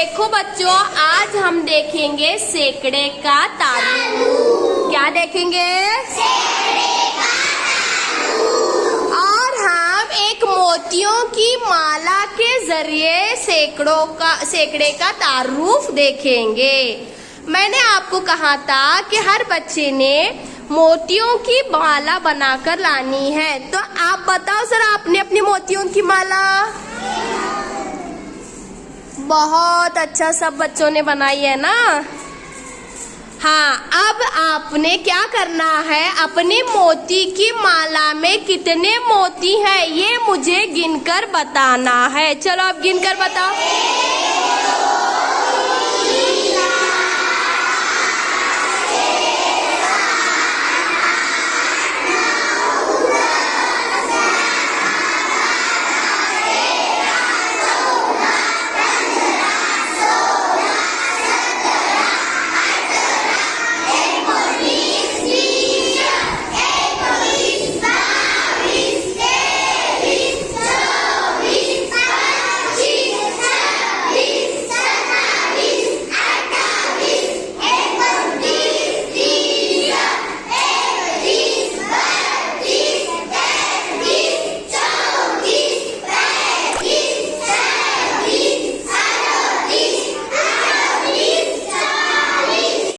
देखो बच्चों, आज हम देखेंगे सैकड़े का तारुफ। क्या देखेंगे? और हम एक मोतियों की माला के जरिए सैकड़े का तारुफ देखेंगे। मैंने आपको कहा था कि हर बच्चे ने मोतियों की माला बनाकर लानी है। तो आप बताओ जरा, आपने अपनी मोतियों की माला? बहुत अच्छा, सब बच्चों ने बनाई है ना। हाँ, अब आपने क्या करना है, अपनी मोती की माला में कितने मोती हैं ये मुझे गिनकर बताना है। चलो आप गिनकर बताओ।